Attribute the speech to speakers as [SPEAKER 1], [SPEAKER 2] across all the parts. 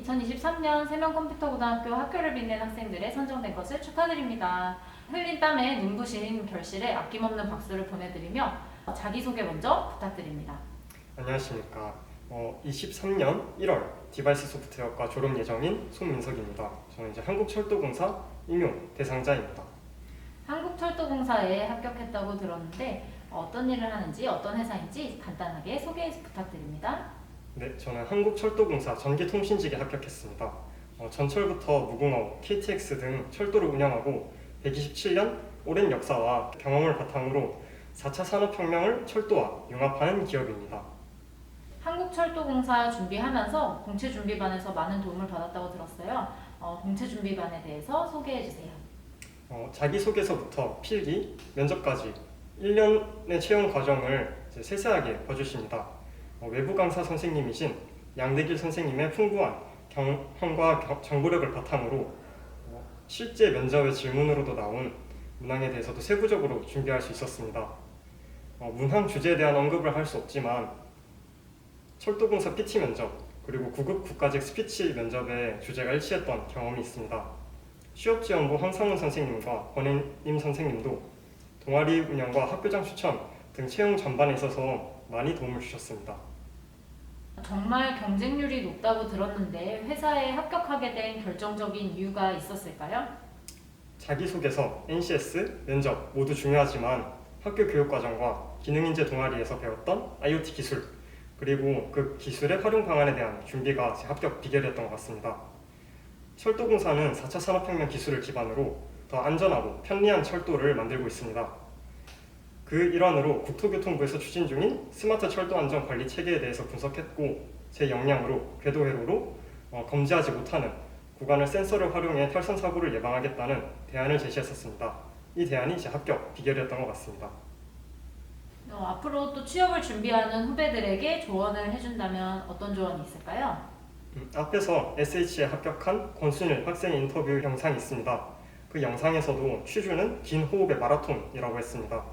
[SPEAKER 1] 2023년 세명컴퓨터고등학교 학교를 빛낸 학생들에 선정된 것을 축하드립니다. 흘린 땀에 눈부신 결실에 아낌없는 박수를 보내드리며 자기소개 먼저 부탁드립니다.
[SPEAKER 2] 안녕하십니까. 23년 1월 디바이스 소프트웨어과 졸업 예정인 손민석입니다. 저는 이제 한국철도공사 임용 대상자입니다.
[SPEAKER 1] 한국철도공사에 합격했다고 들었는데 어떤 일을 하는지 어떤 회사인지 간단하게 소개 부탁드립니다.
[SPEAKER 2] 네, 저는 한국철도공사 전기통신직에 합격했습니다. 전철부터 무궁화, KTX 등 철도를 운영하고 127년 오랜 역사와 경험을 바탕으로 4차 산업혁명을 철도와 융합하는 기업입니다.
[SPEAKER 1] 한국철도공사 준비하면서 공채준비반에서 많은 도움을 받았다고 들었어요. 공채준비반에 대해서 소개해주세요.
[SPEAKER 2] 자기소개서부터 필기, 면접까지 1년의 채용 과정을 세세하게 봐주십니다. 외부 강사 선생님이신 양대길 선생님의 풍부한 경험과 정보력을 바탕으로 실제 면접의 질문으로도 나온 문항에 대해서도 세부적으로 준비할 수 있었습니다. 문항 주제에 대한 언급을 할 수 없지만 철도공사 PT 면접 그리고 9급 국가직 스피치 면접의 주제가 일치했던 경험이 있습니다. 취업지원부 황상훈 선생님과 권혜임 선생님도 동아리 운영과 학교장 추천 등 채용 전반에 있어서 많이 도움을 주셨습니다.
[SPEAKER 1] 정말 경쟁률이 높다고 들었는데 회사에 합격하게 된 결정적인 이유가 있었을까요?
[SPEAKER 2] 자기소개서, NCS, 면접 모두 중요하지만 학교 교육과정과 기능인재 동아리에서 배웠던 IoT 기술 그리고 그 기술의 활용 방안에 대한 준비가 제 합격 비결이었던 것 같습니다. 철도공사는 4차 산업혁명 기술을 기반으로 더 안전하고 편리한 철도를 만들고 있습니다. 그 일환으로 국토교통부에서 추진 중인 스마트 철도 안전 관리 체계에 대해서 분석했고 제 역량으로 궤도 회로로 검지하지 못하는 구간을 센서를 활용해 탈선 사고를 예방하겠다는 대안을 제시했었습니다. 이 대안이 제 합격 비결이었던 것 같습니다.
[SPEAKER 1] 앞으로 또 취업을 준비하는 후배들에게 조언을 해준다면 어떤 조언이 있을까요?
[SPEAKER 2] 앞에서 SH에 합격한 권순일 학생의 인터뷰 영상이 있습니다. 그 영상에서도 취주는 긴 호흡의 마라톤이라고 했습니다.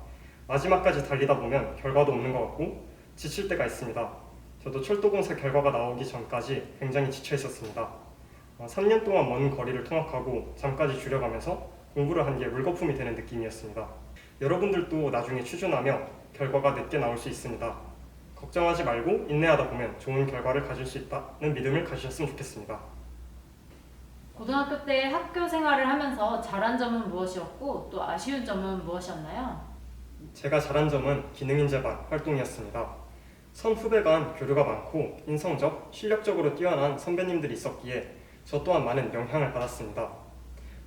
[SPEAKER 2] 마지막까지 달리다 보면 결과도 없는 것 같고 지칠 때가 있습니다. 저도 철도공사 결과가 나오기 전까지 굉장히 지쳐 있었습니다. 3년 동안 먼 거리를 통학하고 잠까지 줄여가면서 공부를 한 게 물거품이 되는 느낌이었습니다. 여러분들도 나중에 취준하며 결과가 늦게 나올 수 있습니다. 걱정하지 말고 인내하다 보면 좋은 결과를 가질 수 있다는 믿음을 가지셨으면 좋겠습니다.
[SPEAKER 1] 고등학교 때 학교 생활을 하면서 잘한 점은 무엇이었고 또 아쉬운 점은 무엇이었나요?
[SPEAKER 2] 제가 잘한 점은 기능인재반 활동이었습니다. 선후배 간 교류가 많고 인성적, 실력적으로 뛰어난 선배님들이 있었기에 저 또한 많은 영향을 받았습니다.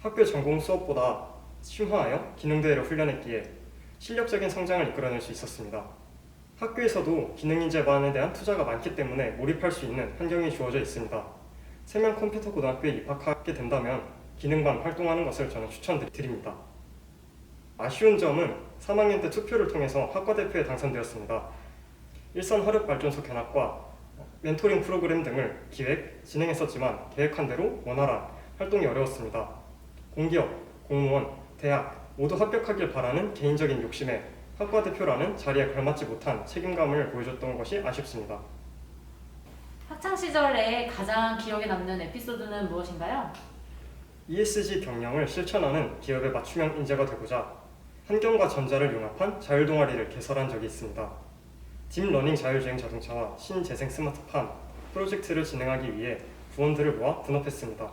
[SPEAKER 2] 학교 전공 수업보다 심화하여 기능대회를 훈련했기에 실력적인 성장을 이끌어낼 수 있었습니다. 학교에서도 기능인재반에 대한 투자가 많기 때문에 몰입할 수 있는 환경이 주어져 있습니다. 세명컴퓨터고등학교에 입학하게 된다면 기능반 활동하는 것을 저는 추천드립니다. 아쉬운 점은 3학년 때 투표를 통해서 학과 대표에 당선되었습니다. 일선 화력발전소 견학과 멘토링 프로그램 등을 기획, 진행했었지만 계획한 대로 원활한 활동이 어려웠습니다. 공기업, 공무원, 대학 모두 합격하길 바라는 개인적인 욕심에 학과 대표라는 자리에 걸맞지 못한 책임감을 보여줬던 것이 아쉽습니다.
[SPEAKER 1] 학창시절에 가장 기억에 남는 에피소드는 무엇인가요?
[SPEAKER 2] ESG 경영을 실천하는 기업의 맞춤형 인재가 되고자 환경과 전자를 융합한 자율동아리를 개설한 적이 있습니다. 딥러닝 자율주행 자동차와 신재생 스마트팜 프로젝트를 진행하기 위해 부원들을 모아 분업했습니다.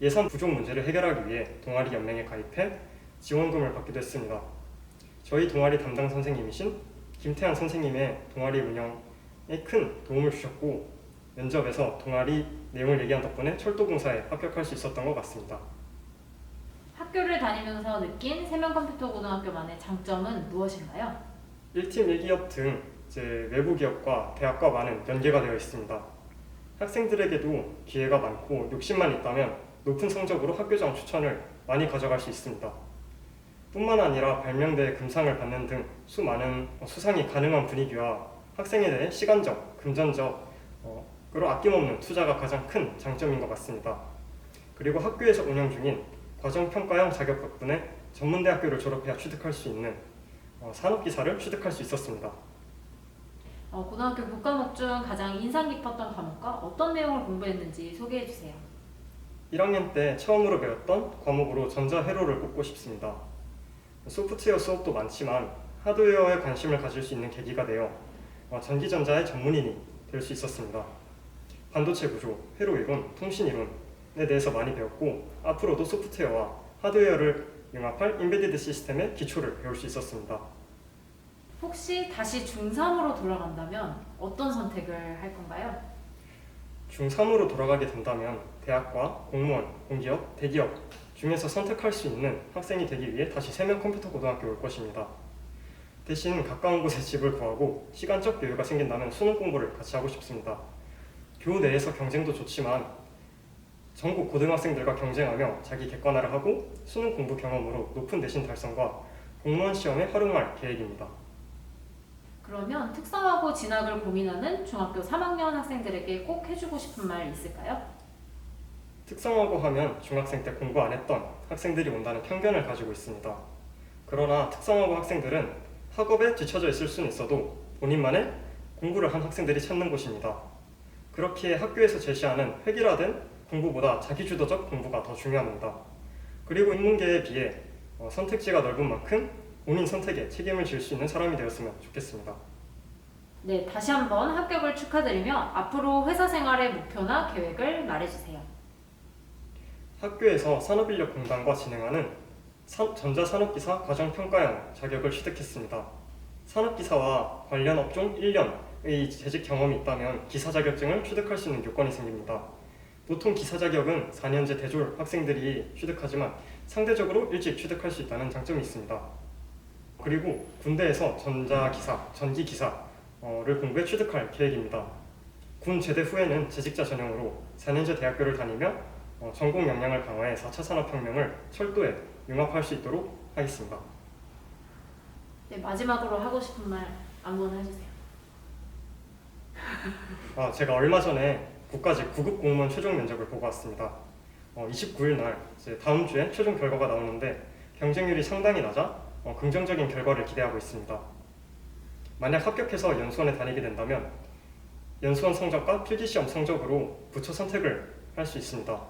[SPEAKER 2] 예산 부족 문제를 해결하기 위해 동아리 연맹에 가입해 지원금을 받기도 했습니다. 저희 동아리 담당 선생님이신 김태환 선생님의 동아리 운영에 큰 도움을 주셨고 면접에서 동아리 내용을 얘기한 덕분에 철도공사에 합격할 수 있었던 것 같습니다.
[SPEAKER 1] 학교를 다니면서 느낀 세명컴퓨터고등학교만의 장점은 무엇인가요?
[SPEAKER 2] 1팀 1기업 등 외부 기업과 대학과 많은 연계가 되어 있습니다. 학생들에게도 기회가 많고 욕심만 있다면 높은 성적으로 학교장 추천을 많이 가져갈 수 있습니다. 뿐만 아니라 발명대회 금상을 받는 등 수많은 수상이 가능한 분위기와 학생에 대해 시간적, 금전적, 그리고 아낌없는 투자가 가장 큰 장점인 것 같습니다. 그리고 학교에서 운영 중인 과정평가형 자격 덕분에 전문대학교를 졸업해야 취득할 수 있는 산업기사를 취득할 수 있었습니다.
[SPEAKER 1] 고등학교 국과목 중 가장 인상 깊었던 과목과 어떤 내용을 공부했는지 소개해 주세요.
[SPEAKER 2] 1학년 때 처음으로 배웠던 과목으로 전자회로를 꼽고 싶습니다. 소프트웨어 수업도 많지만 하드웨어에 관심을 가질 수 있는 계기가 되어 전기전자의 전문인이 될 수 있었습니다. 반도체 구조, 회로 이론, 통신 이론에 대해서 많이 배웠고 앞으로도 소프트웨어와 하드웨어를 융합할 인베디드 시스템의 기초를 배울 수 있었습니다.
[SPEAKER 1] 혹시 다시 중3으로 돌아간다면 어떤 선택을 할 건가요?
[SPEAKER 2] 중3으로 돌아가게 된다면 대학과 공무원, 공기업, 대기업 중에서 선택할 수 있는 학생이 되기 위해 다시 세면 컴퓨터 고등학교 올 것입니다. 대신 가까운 곳에 집을 구하고 시간적 여유가 생긴다면 수능 공부를 같이 하고 싶습니다. 교 내에서 경쟁도 좋지만 전국 고등학생들과 경쟁하며 자기 객관화를 하고 수능 공부 경험으로 높은 내신 달성과 공무원 시험에 활용할 계획입니다.
[SPEAKER 1] 그러면 특성화고 진학을 고민하는 중학교 3학년 학생들에게 꼭 해주고 싶은 말 있을까요?
[SPEAKER 2] 특성화고 하면 중학생 때 공부 안 했던 학생들이 온다는 편견을 가지고 있습니다. 그러나 특성화고 학생들은 학업에 뒤처져 있을 수는 있어도 본인만의 공부를 한 학생들이 찾는 곳입니다. 그렇기에 학교에서 제시하는 획일화된 공부보다 자기주도적 공부가 더 중요합니다. 그리고 인문계에 비해 선택지가 넓은 만큼 본인 선택에 책임을 질 수 있는 사람이 되었으면 좋겠습니다.
[SPEAKER 1] 네, 다시 한번 합격을 축하드리며 앞으로 회사 생활의 목표나 계획을 말해주세요.
[SPEAKER 2] 학교에서 산업인력공단과 진행하는 전자산업기사 과정평가형 자격을 취득했습니다. 산업기사와 관련 업종 1년의 재직 경험이 있다면 기사 자격증을 취득할 수 있는 요건이 생깁니다. 보통 기사 자격은 4년제 대졸 학생들이 취득하지만 상대적으로 일찍 취득할 수 있다는 장점이 있습니다. 그리고 군대에서 전자기사, 전기기사를 공부해 취득할 계획입니다. 군 제대 후에는 재직자 전형으로 4년제 대학교를 다니며 전공 역량을 강화해 4차 산업혁명을 철도에 융합할 수 있도록 하겠습니다.
[SPEAKER 1] 네, 마지막으로 하고 싶은 말 아무거나 해주세요.
[SPEAKER 2] 제가 얼마 전에 국가직 9급 공무원 최종 면접을 보고 왔습니다. 29일 날 이제 다음 주에 최종 결과가 나오는데 경쟁률이 상당히 낮아 긍정적인 결과를 기대하고 있습니다. 만약 합격해서 연수원에 다니게 된다면 연수원 성적과 필기시험 성적으로 부처 선택을 할 수 있습니다.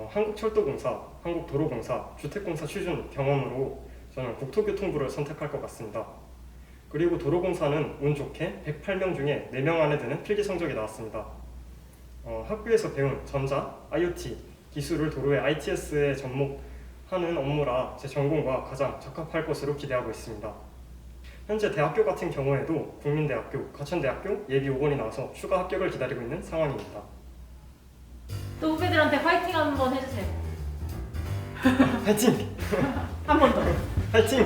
[SPEAKER 2] 한국철도공사, 한국도로공사, 주택공사 취준 경험으로 저는 국토교통부를 선택할 것 같습니다. 그리고 도로공사는 운 좋게 108명 중에 4명 안에 드는 필기 성적이 나왔습니다. 학교에서 배운 전자, IoT 기술을 도로의 ITS에 접목하는 업무라 제 전공과 가장 적합할 것으로 기대하고 있습니다. 현재 대학교 같은 경우에도 국민대학교, 가천대학교 예비 5번이 나와서 추가 합격을 기다리고 있는 상황입니다.
[SPEAKER 1] 또 후배들한테 화이팅 한번 해주세요.
[SPEAKER 2] 화이팅!
[SPEAKER 1] 한 번 더.
[SPEAKER 2] 화이팅!